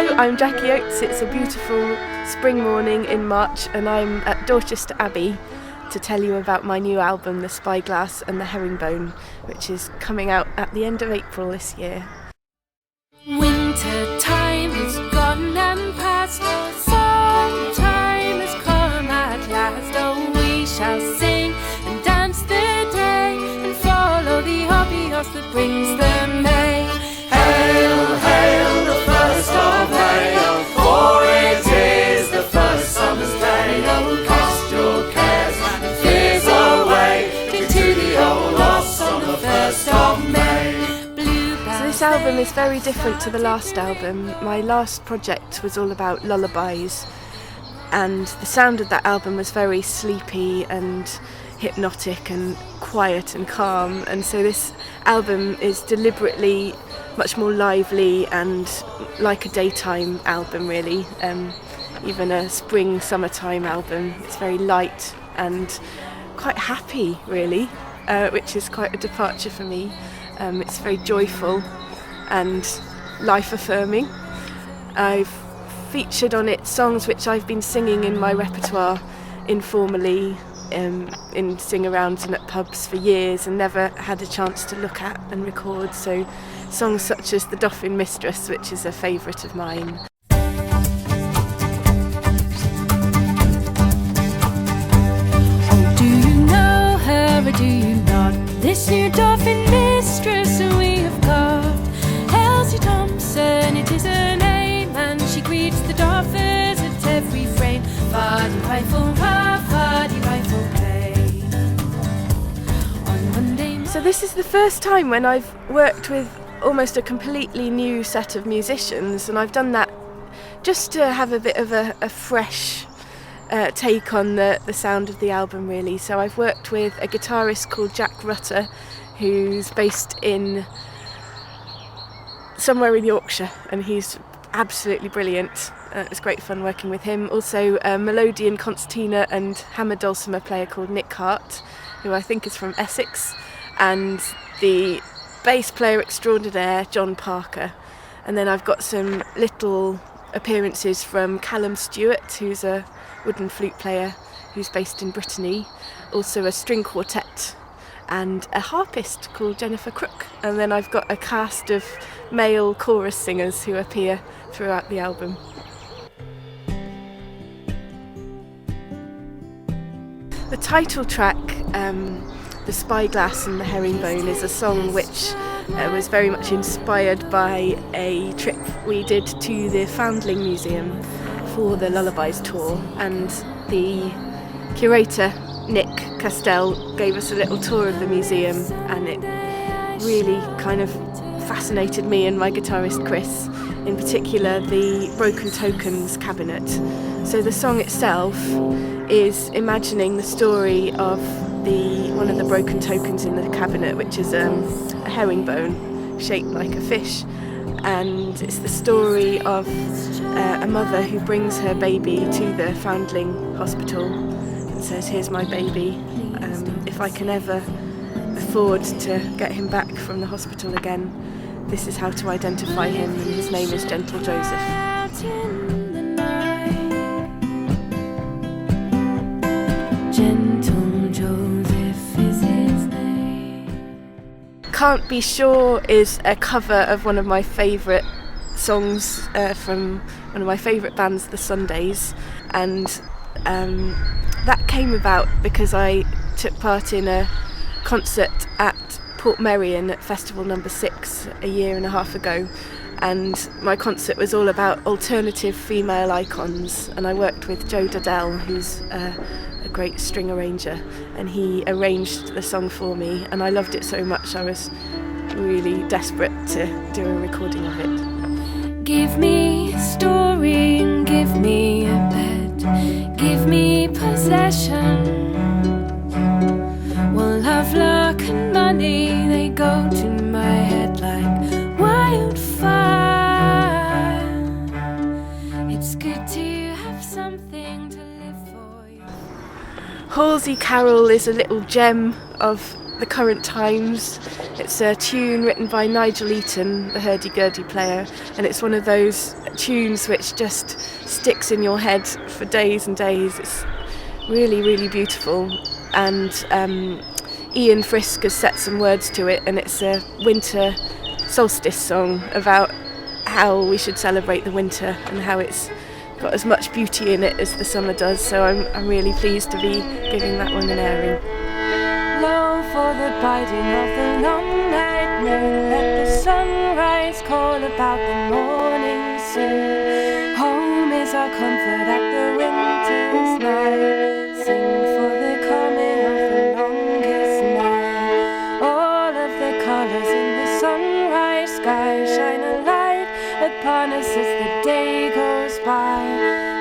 Hello, I'm Jackie Oates. It's a beautiful spring morning in March and I'm at Dorchester Abbey to tell you about my new album, The Spyglass and the Herringbone, which is coming out at the end of April this year. Winter time is gone and past, summertime has come at last. Oh, we shall sing and dance the day and follow the hobby horse that brings the May. Hail, hail, the first of May, for it is the first summer's day. Oh, cast your cares and fears away into the old loss on the first of May. So this album is very different to the last album. My last project was all about lullabies, and the sound of that album was very sleepy and hypnotic and quiet and calm, and so this album is deliberately much more lively and like a daytime album, really, even a spring summertime album. It's very light and quite happy, really, which is quite a departure for me. It's very joyful and life-affirming. I've featured on it songs which I've been singing in my repertoire informally in sing-arounds and at pubs for years and never had a chance to look at and record. So songs such as The Dolphin Mistress, which is a favourite of mine. Oh, do you know her or do you not? This new Dolphin Mistress we have got. Elsie Thompson, it is her name, and she greets the Dolphins at every frame. Faddy rifle ra, faddy rifle play. On Monday. So this is the first time when I've worked with almost a completely new set of musicians, and I've done that just to have a bit of a fresh take on the sound of the album, really. So I've worked with a guitarist called Jack Rutter, who's based in somewhere in Yorkshire, and he's absolutely brilliant. It was great fun working with him. Also a melodeon concertina and hammer dulcimer player called Nick Hart, who I think is from Essex, and the bass player extraordinaire John Parker. And then I've got some little appearances from Callum Stewart, who's a wooden flute player who's based in Brittany, also a string quartet and a harpist called Jennifer Crook. And then I've got a cast of male chorus singers who appear throughout the album. The title track, The Spyglass and the Herringbone, is a song which was very much inspired by a trip we did to the Foundling Museum for the Lullabies tour, and the curator Nick Castell gave us a little tour of the museum, and it really kind of fascinated me and my guitarist Chris, in particular the Broken Tokens cabinet. So the song itself is imagining the story of one of the broken tokens in the cabinet, which is a herringbone shaped like a fish, and it's the story of a mother who brings her baby to the Foundling Hospital and says, "Here's my baby, if I can ever afford to get him back from the hospital again, this is how to identify him, and his name is Gentle Joseph." Gentle Joseph is his name. Can't Be Sure is a cover of one of my favourite songs from one of my favourite bands, The Sundays, and that came about because I took part in a concert at Portmeirion at Festival No. 6 a year and a half ago, and my concert was all about alternative female icons, and I worked with Joe Dodell, who's a great string arranger, and he arranged the song for me, and I loved it so much I was really desperate to do a recording of it. Give me a story and give me a bed, give me possession. Well, love, luck and money, they go to my head like wildfire. It's good to have something to live for. Halsey Carroll is a little gem of the current times. It's a tune written by Nigel Eaton, the hurdy-gurdy player, and it's one of those tunes which just sticks in your head for days and days. It's really, really beautiful, and Ian Frisk has set some words to it, and it's a winter solstice song about how we should celebrate the winter and how it's got as much beauty in it as the summer does, so I'm really pleased to be giving that one an airing. Long for the biding of the long night moon, let the sunrise call about the morning soon. Home is our comfort at the winter's night, sing for the coming of the longest night. All of the colours in the sunrise sky shine a light upon us as the day goes by.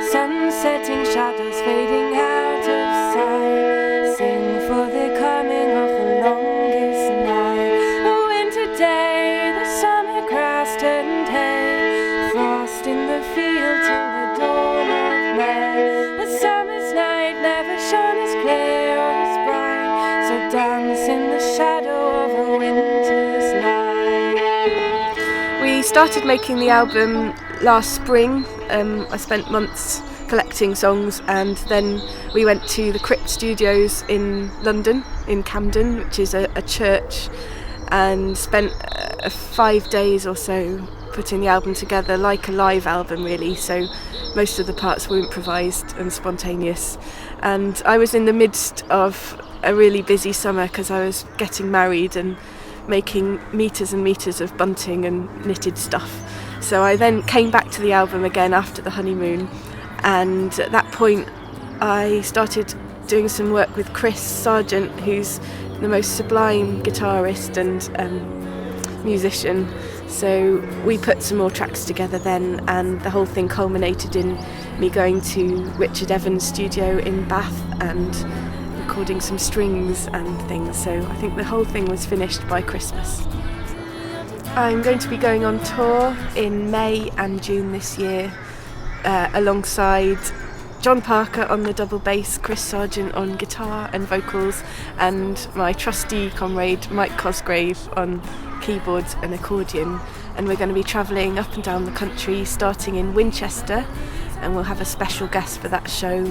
Sun setting, shadows fading out of sight, sing for the coming of the longest night. A winter day, the summer grass turned hay, frost in the field till the dawn of May. The summer's night never shone as clear or as bright, so dance in the shadow of a winter's night. We started making the album last spring. I spent months collecting songs, and then we went to the Crypt Studios in London, in Camden, which is a church, and spent 5 days or so putting the album together like a live album really, so most of the parts were improvised and spontaneous. And I was in the midst of a really busy summer because I was getting married and making metres and metres of bunting and knitted stuff. So I then came back to the album again after the honeymoon, and at that point I started doing some work with Chris Sargent, who's the most sublime guitarist and musician. So we put some more tracks together then, and the whole thing culminated in me going to Richard Evans' studio in Bath and recording some strings and things. So I think the whole thing was finished by Christmas. I'm going to be going on tour in May and June this year, alongside John Parker on the double bass, Chris Sargent on guitar and vocals, and my trusty comrade Mike Cosgrave on keyboards and accordion. And we're going to be travelling up and down the country, starting in Winchester, and we'll have a special guest for that show.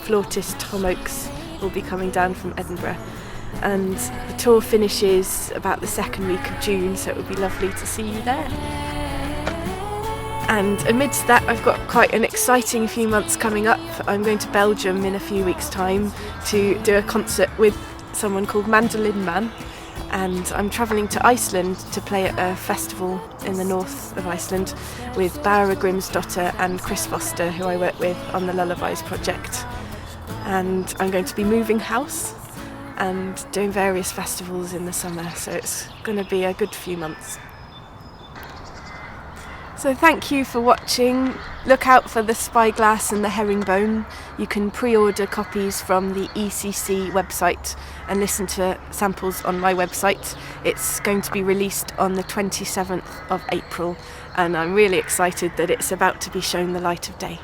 Flautist Tom Oakes will be coming down from Edinburgh. And the tour finishes about the second week of June, so it would be lovely to see you there. And amidst that, I've got quite an exciting few months coming up. I'm going to Belgium in a few weeks' time to do a concert with someone called Mandolin Man, and I'm travelling to Iceland to play at a festival in the north of Iceland with Barbara Grimsdotter and Chris Foster, who I work with on the Lullabies project. And I'm going to be moving house and doing various festivals in the summer, so it's going to be a good few months. So thank you for watching. Look out for the Spyglass and the Herringbone. You can pre-order copies from the ECC website and listen to samples on my website. It's going to be released on the 27th of April, and I'm really excited that it's about to be shown the light of day.